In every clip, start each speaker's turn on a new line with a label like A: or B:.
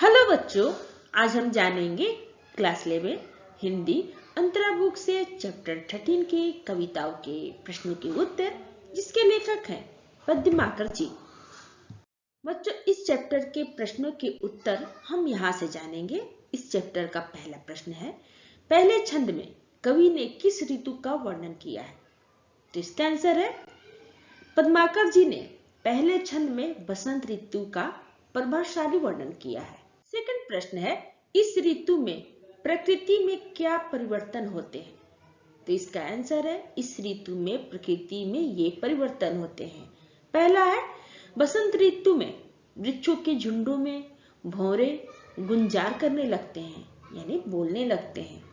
A: Hello बच्चों, आज हम जानेंगे क्लास 11 हिंदी अंतरा बुक से चैप्टर 13 के कविताओं के प्रश्नों के उत्तर, जिसके लेखक हैं पद्माकर जी। बच्चों, इस चैप्टर के प्रश्नों के उत्तर हम यहाँ से जानेंगे। इस चैप्टर का पहला प्रश्न है, पहले छंद में कवि ने किस ऋतु का वर्णन किया है? तो इसका आंसर है, पद्माकर जी ने पहले छंद में बसंत ऋतु का प्रभावशाली वर्णन किया है। सेकंड प्रश्न है, इस ऋतु में प्रकृति में क्या परिवर्तन होते हैं? तो इसका आंसर है, इस ऋतु में प्रकृति में ये परिवर्तन होते हैं। पहला है, बसंत ऋतु में वृक्षों के झुंडों में भौरे गुंजार करने लगते हैं, यानी बोलने लगते हैं।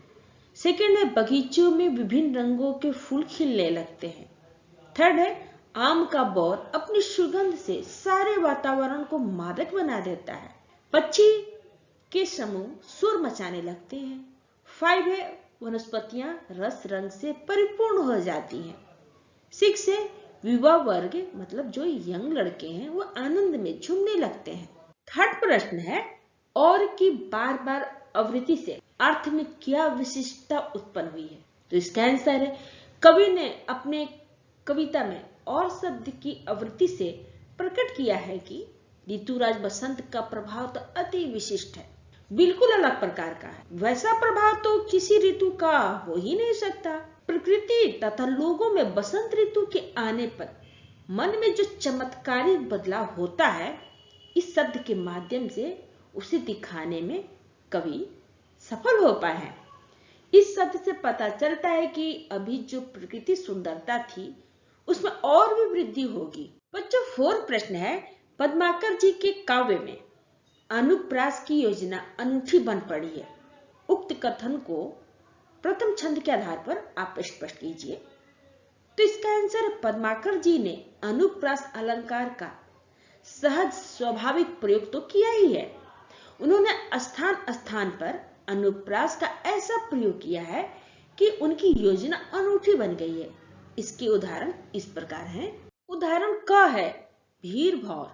A: सेकंड है, बगीचों में विभिन्न रंगों के फूल खिलने लगते हैं। थर्ड है, आम का बौर अपनी सुगंध से सारे वातावरण को मादक बना देता है। पक्षी के समूह सुर मचाने लगते हैं। 5 है, वनस्पतियां रस रंग से परिपूर्ण हो जाती हैं। 6 है, युवा वर्ग मतलब जो यंग लड़के हैं वो आनंद में झूमने लगते हैं। थर्ड प्रश्न है, और की बार बार आवृत्ति से अर्थ में क्या विशिष्टता उत्पन्न हुई है? तो इसका आंसर है, कवि ने अपने कविता में और शब्द की आवृत्ति से प्रकट किया है कि ऋतुराज बसंत का प्रभाव तो अति विशिष्ट है, बिल्कुल अलग प्रकार का है। वैसा प्रभाव तो किसी ऋतु का हो ही नहीं सकता। प्रकृति तथा लोगों में बसंत ऋतु के आने पर मन में जो चमत्कारिक बदलाव होता है, इस शब्द के माध्यम से उसे दिखाने में कवि सफल हो पाए हैं। इस शब्द से पता चलता है कि अभी जो प्रकृति सुंदरता थी उसमें और भी वृद्धि होगी। बच्चों, 4 प्रश्न है, पद्माकर जी के काव्य में अनुप्रास की योजना अनूठी बन पड़ी है। उक्त कथन को प्रथम छंद के आधार पर आप स्पष्ट कीजिए। तो इसका आंसर, पद्माकर जी ने अनुप्रास अलंकार का सहज स्वाभाविक प्रयोग तो किया ही है, उन्होंने स्थान स्थान पर अनुप्रास का ऐसा प्रयोग किया है कि उनकी योजना अनूठी बन गई है। इसके उदाहरण इस प्रकार हैं। उदाहरण क है भीड़ भौर,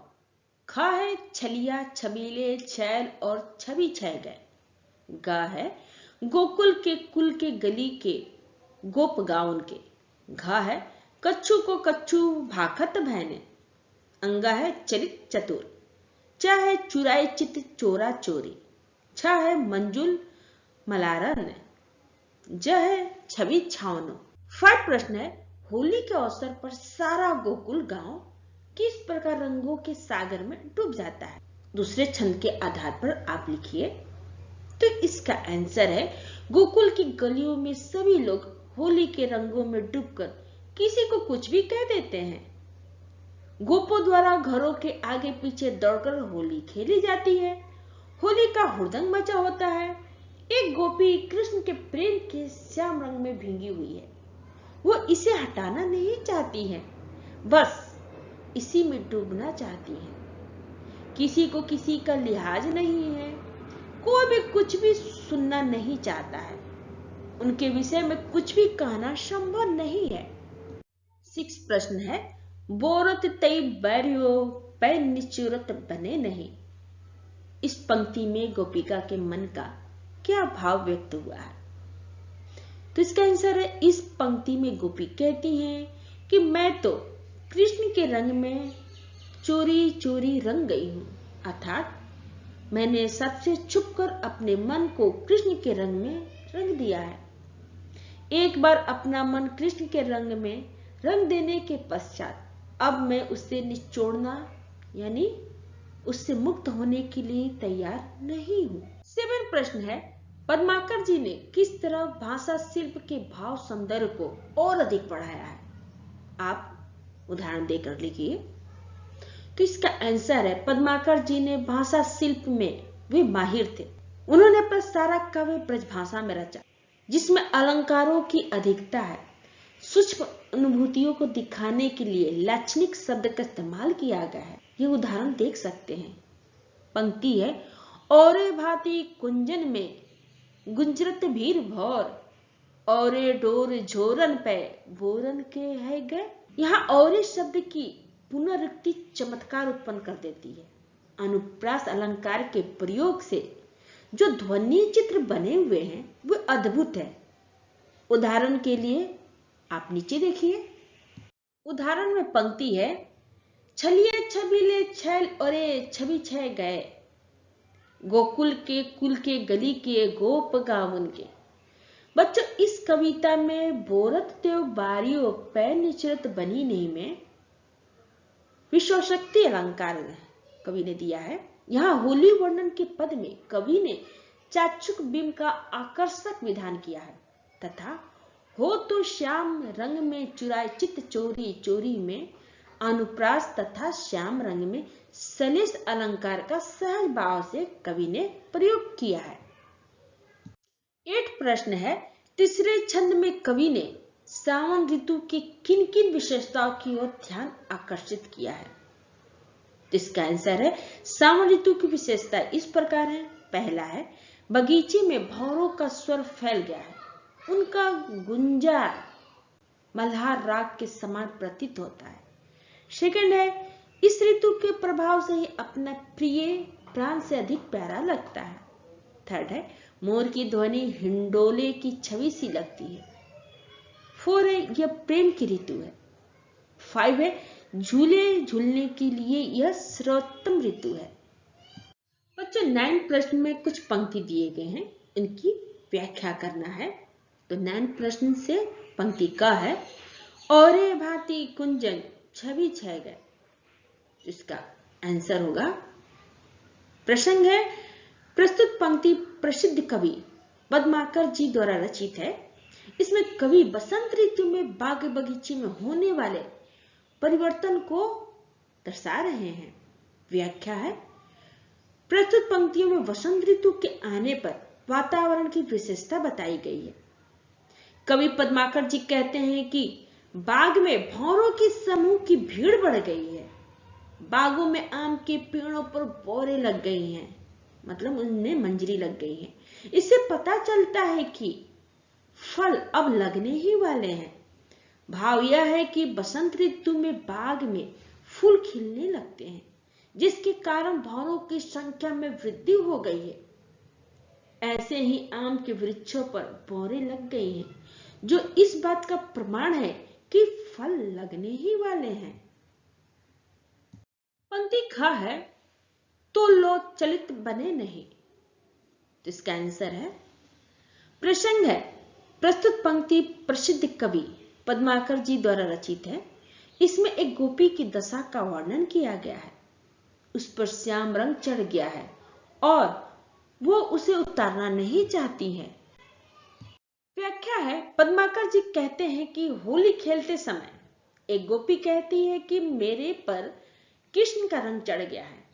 A: ख है छलिया छबीले छैल और छवि छह गए, ग है गोकुल के कुल के गली के गोप गाउन के, घ है कच्छू को कच्छू भाखत भैने, अंगा है चलित चतुर, च है चुराए चित चोरा चोरी, छ है मंजुल मलारन, ज है छवि छावनो। 5 प्रश्न है, होली के अवसर पर सारा गोकुल गांव किस प्रकार रंगों के सागर में डूब जाता है? दूसरे छंद के आधार पर आप लिखिए। तो इसका आंसर है, गोकुल की गलियों में सभी लोग होली के रंगों में डूबकर किसी को कुछ भी कह देते हैं। गोपों द्वारा घरों के आगे पीछे दौड़कर होली खेली जाती है। होली का हुड़दंग मचा होता है। एक गोपी कृष्ण के प्रेम के श्याम रंग में भींगी हुई है, वो इसे हटाना नहीं चाहती है, बस इसी में डूबना चाहती है। किसी को किसी का लिहाज नहीं है, कोई भी कुछ भी सुनना नहीं चाहता है, उनके विषय में कुछ भी कहना संभव नहीं है। 6 प्रश्न है, बोरत तई बैरियो पै निचुरत बने नहीं। इस पंक्ति में गोपिका के मन का क्या भाव व्यक्त हुआ है? तो इसका आंसर है, इस पंक्ति में गोपी कहती हैं कि मैं तो कृष्ण के रंग में चोरी चोरी रंग गई हूं, अर्थात मैंने सबसे छुपकर अपने मन को कृष्ण के रंग में रंग दिया है। एक बार अपना मन कृष्ण के रंग में रंग देने के पश्चात अब मैं उससे निचोड़ना यानी उससे मुक्त होने के लिए तैयार नहीं हूं। 7 प्रश्न है, पद्माकर जी ने किस तरह भाषा शिल्प के भाव सौंदर्य को और अधिक बढ़ाया है? आप उदाहरण देकर लिखिए। तो इसका आंसर है, पद्माकर जी ने भाषा शिल्प में वे माहिर थे। उन्होंने अपना सारा काव्य ब्रज भाषा में रचा, जिसमें अलंकारों की अधिकता है। सूक्ष्म अनुभूतियों को दिखाने के लिए लाक्षणिक शब्द का इस्तेमाल किया गया है। ये उदाहरण देख सकते हैं। पंक्ति है, औरे भांति कुंजन में गुंजरत भीड़ भौर, औरे डोर झोरन पे बोरन के है गए। यहाँ औरे शब्द की पुनरुक्ति चमत्कार उत्पन्न कर देती है। अनुप्रास अलंकार के प्रयोग से जो ध्वनि चित्र बने हुए हैं वो अद्भुत है। उदाहरण के लिए आप नीचे देखिए। उदाहरण में पंक्ति है, छलिए छबीले छैल औरे छवि छह गए, गोकुल के कुल के गली के गोप गावन के। बच्चों, इस कविता में बोरत देव बारियो पै निचरत बनी नहीं में विश्वशक्ति अलंकार कवि ने दिया है। यहाँ होली वर्णन के पद में कवि ने चाक्षुक बिंब का आकर्षक विधान किया है तथा हो तो श्याम रंग में चुराए चित्त चोरी चोरी में अनुप्रास तथा श्याम रंग में सलेस अलंकार का सहज भाव से कवि ने प्रयोग किया है। 8 प्रश्न है, तीसरे छंद में कवि ने सावन ऋतु की किन किन विशेषताओं की ओर ध्यान आकर्षित किया है? इसका आंसर है, सावन ऋतु की विशेषता इस प्रकार है। पहला है, बगीचे में भौरों का स्वर फैल गया है, उनका गुंजार मल्हार राग के समान प्रतीत होता है। सेकंड है, इस ऋतु के प्रभाव से ही अपना प्रिय प्राण से अधिक प्यारा लगता है। थर्ड है, मोर की ध्वनि हिंडोले की छवि सी लगती है। 4 है, यह प्रेम की ऋतु है। 5 है, झूले झूलने के लिए यह सर्वोत्तम ऋतु है। बच्चों, 9 प्रश्न में कुछ पंक्ति दिए गए हैं, इनकी व्याख्या करना है। तो 9 प्रश्न से पंक्ति का है, औरे भांति कुंजन छवि छह गए। इसका आंसर होगा, प्रसंग है, प्रस्तुत पंक्ति प्रसिद्ध कवि पद्माकर जी द्वारा रचित है। इसमें कवि बसंत ऋतु में बाग बगीचे में होने वाले परिवर्तन को दर्शा रहे हैं। व्याख्या है, प्रस्तुत पंक्तियों में वसंत ऋतु के आने पर वातावरण की विशेषता बताई गई है। कवि पद्माकर जी कहते हैं कि बाग में भौरों की समूह की भीड़ बढ़ गई है, बागों में आम के पेड़ों पर बोरे लग गई हैं, मतलब उनमें मंजरी लग गई है। इससे पता चलता है कि फल अब लगने ही वाले हैं। भाव यह है कि बसंत ऋतु में बाग में फूल खिलने लगते हैं, जिसके कारण भौरों की संख्या में वृद्धि हो गई है। ऐसे ही आम के वृक्षों पर बोरे लग गई हैं, जो इस बात का प्रमाण है कि फल लगने ही वाले हैं। पंक्ति ख है, तो लो चलित बने नहीं। तो इसका आंसर है, प्रसंग है, प्रस्तुत पंक्ति प्रसिद्ध कवि पद्माकर जी द्वारा रचित है। इसमें एक गोपी की दशा का वर्णन किया गया है। उस पर श्याम रंग चढ़ गया है और वो उसे उतारना नहीं चाहती है। व्याख्या है, पद्माकर जी कहते हैं कि होली खेलते समय एक गोपी कहती है कि मेरे पर कृष्ण का रंग चढ़ गया है,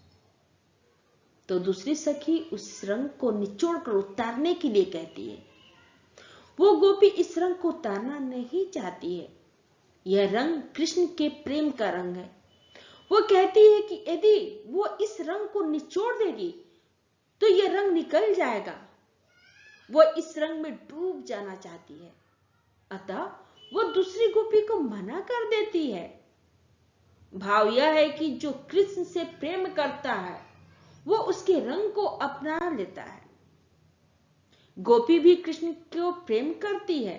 A: तो दूसरी सखी उस रंग को निचोड़कर उतारने के लिए कहती है। वो गोपी इस रंग को उतारना नहीं चाहती है। यह रंग कृष्ण के प्रेम का रंग है। वो कहती है कि यदि वो इस रंग को निचोड़ देगी तो यह रंग निकल जाएगा। वो इस रंग में डूब जाना चाहती है, अतः वो दूसरी गोपी को मना कर देती है। भाव यह है कि जो कृष्ण से प्रेम करता है वो उसके रंग को अपना लेता है। गोपी भी कृष्ण को प्रेम करती है,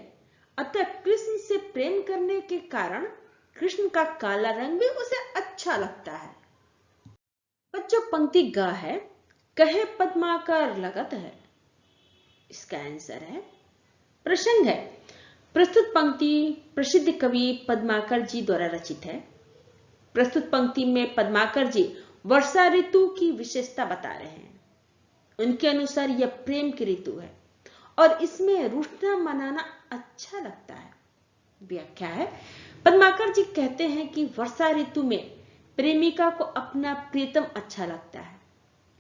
A: अतः कृष्ण से प्रेम करने के कारण कृष्ण का काला रंग भी उसे अच्छा लगता है। बच्चों, पंक्ति ग है, कहे पद्माकर लगत है। इसका आंसर है, प्रसंग है, प्रस्तुत पंक्ति प्रसिद्ध कवि पद्माकर जी द्वारा रचित है। प्रस्तुत पंक्ति में पद्माकर जी वर्षा ऋतु की विशेषता बता रहे हैं। उनके अनुसार यह प्रेम की ऋतु है और इसमें रुष्णा मनाना अच्छा लगता है। व्याख्या है, पद्माकर जी कहते हैं कि वर्षा ऋतु में प्रेमिका को अपना प्रियतम अच्छा लगता है।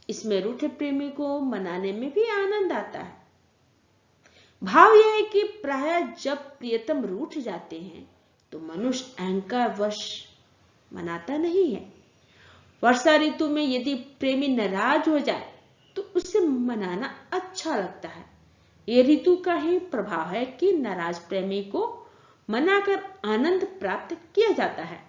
A: इसमें रूठे प्रेमी को मनाने में भी आनंद आता है। भाव यह है कि प्रायः जब प्रियतम रूठ जाते हैं तो मनुष्य अहंकार वश मनाता नहीं है। वर्षा ऋतु में यदि प्रेमी नाराज हो जाए तो उसे मनाना अच्छा लगता है। यह ऋतु का ही प्रभाव है कि नाराज प्रेमी को मनाकर आनंद प्राप्त किया जाता है।